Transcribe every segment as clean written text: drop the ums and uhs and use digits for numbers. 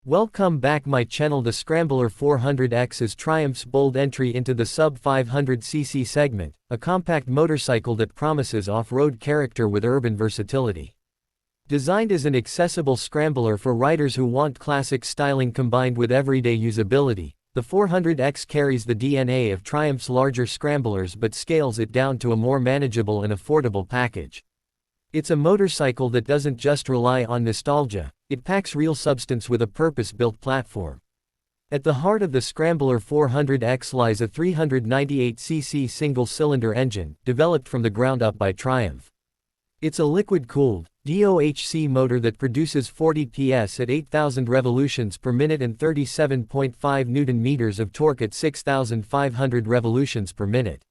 Welcome back my channel. The Scrambler 400X is Triumph's bold entry into the sub 500cc segment, a compact motorcycle that promises off-road character with urban versatility. Designed as an accessible scrambler for riders who want classic styling combined with everyday usability, the 400X carries the DNA of Triumph's larger scramblers but scales it down to a more manageable and affordable package. It's a motorcycle that doesn't just rely on nostalgia, it packs real substance with a purpose-built platform. At the heart of the Scrambler 400X lies a 398cc single-cylinder engine, developed from the ground up by Triumph. It's a liquid-cooled, DOHC motor that produces 40 PS at 8,000 revolutions per minute and 37.5 Nm of torque at 6,500 revolutions per minute.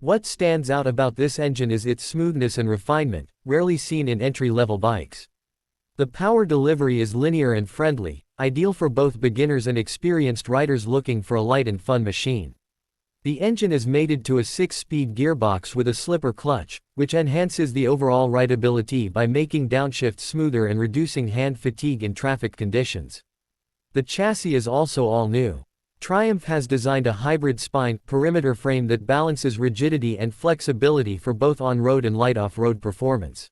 What stands out about this engine is its smoothness and refinement, rarely seen in entry-level bikes. The power delivery is linear and friendly, ideal for both beginners and experienced riders looking for a light and fun machine. The engine is mated to a 6-speed gearbox with a slipper clutch, which enhances the overall rideability by making downshift smoother and reducing hand fatigue in traffic conditions. The chassis is also all new. Triumph has designed a hybrid spine perimeter frame that balances rigidity and flexibility for both on-road and light off-road performance.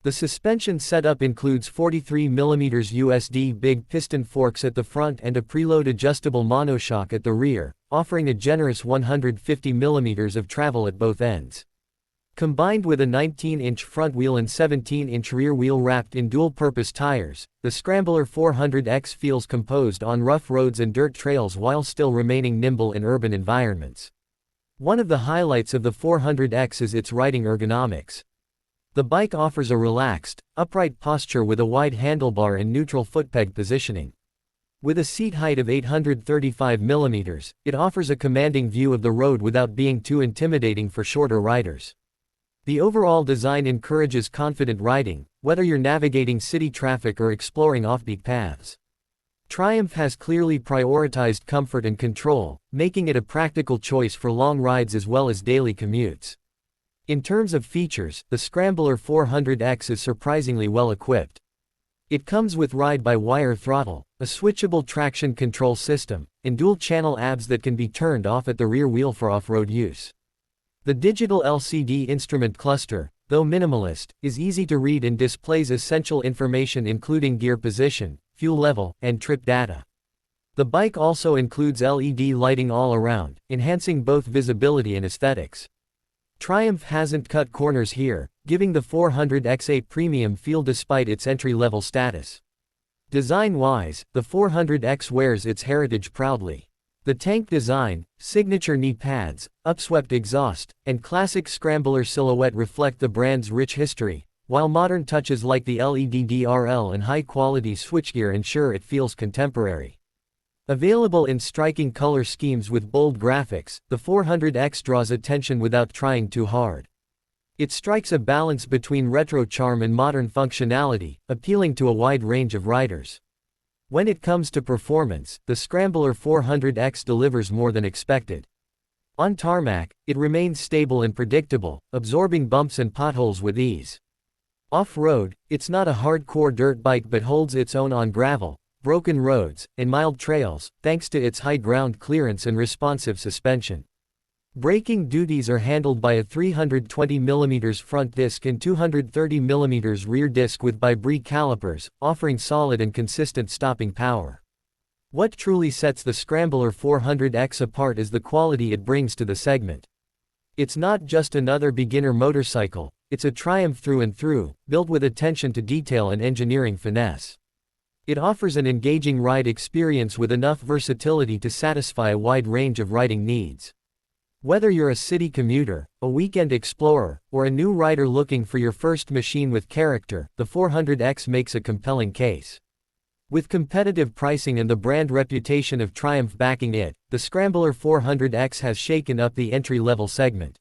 The suspension setup includes 43mm USD big piston forks at the front and a preload adjustable monoshock at the rear, offering a generous 150mm of travel at both ends. Combined with a 19-inch front wheel and 17-inch rear wheel wrapped in dual-purpose tires, the Scrambler 400X feels composed on rough roads and dirt trails while still remaining nimble in urban environments. One of the highlights of the 400X is its riding ergonomics. The bike offers a relaxed, upright posture with a wide handlebar and neutral footpeg positioning. With a seat height of 835mm, it offers a commanding view of the road without being too intimidating for shorter riders. The overall design encourages confident riding, whether you're navigating city traffic or exploring offbeat paths. Triumph has clearly prioritized comfort and control, making it a practical choice for long rides as well as daily commutes. In terms of features, the Scrambler 400X is surprisingly well equipped. It comes with ride-by-wire throttle, a switchable traction control system, and dual-channel ABS that can be turned off at the rear wheel for off-road use. The digital LCD instrument cluster, though minimalist, is easy to read and displays essential information including gear position, fuel level, and trip data. The bike also includes LED lighting all around, enhancing both visibility and aesthetics. Triumph hasn't cut corners here, giving the 400X a premium feel despite its entry-level status. Design-wise, the 400X wears its heritage proudly. The tank design, signature knee pads, upswept exhaust, and classic scrambler silhouette reflect the brand's rich history, while modern touches like the LED DRL and high-quality switchgear ensure it feels contemporary. Available in striking color schemes with bold graphics, the 400X draws attention without trying too hard. It strikes a balance between retro charm and modern functionality, appealing to a wide range of riders. When it comes to performance, the Scrambler 400X delivers more than expected. On tarmac, it remains stable and predictable, absorbing bumps and potholes with ease. Off-road, it's not a hardcore dirt bike but holds its own on gravel, broken roads, and mild trails, thanks to its high ground clearance and responsive suspension. Braking duties are handled by a 320mm front disc and 230mm rear disc with bi-brake calipers, offering solid and consistent stopping power. What truly sets the Scrambler 400X apart is the quality it brings to the segment. It's not just another beginner motorcycle, it's a Triumph through and through, built with attention to detail and engineering finesse. It offers an engaging ride experience with enough versatility to satisfy a wide range of riding needs. Whether you're a city commuter, a weekend explorer, or a new rider looking for your first machine with character, the 400X makes a compelling case. With competitive pricing and the brand reputation of Triumph backing it, the Scrambler 400X has shaken up the entry-level segment.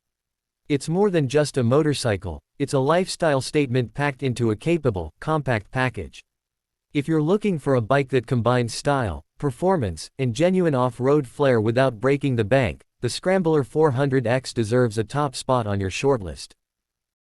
It's more than just a motorcycle, it's a lifestyle statement packed into a capable, compact package. If you're looking for a bike that combines style, performance, and genuine off-road flair without breaking the bank, the Scrambler 400X deserves a top spot on your shortlist.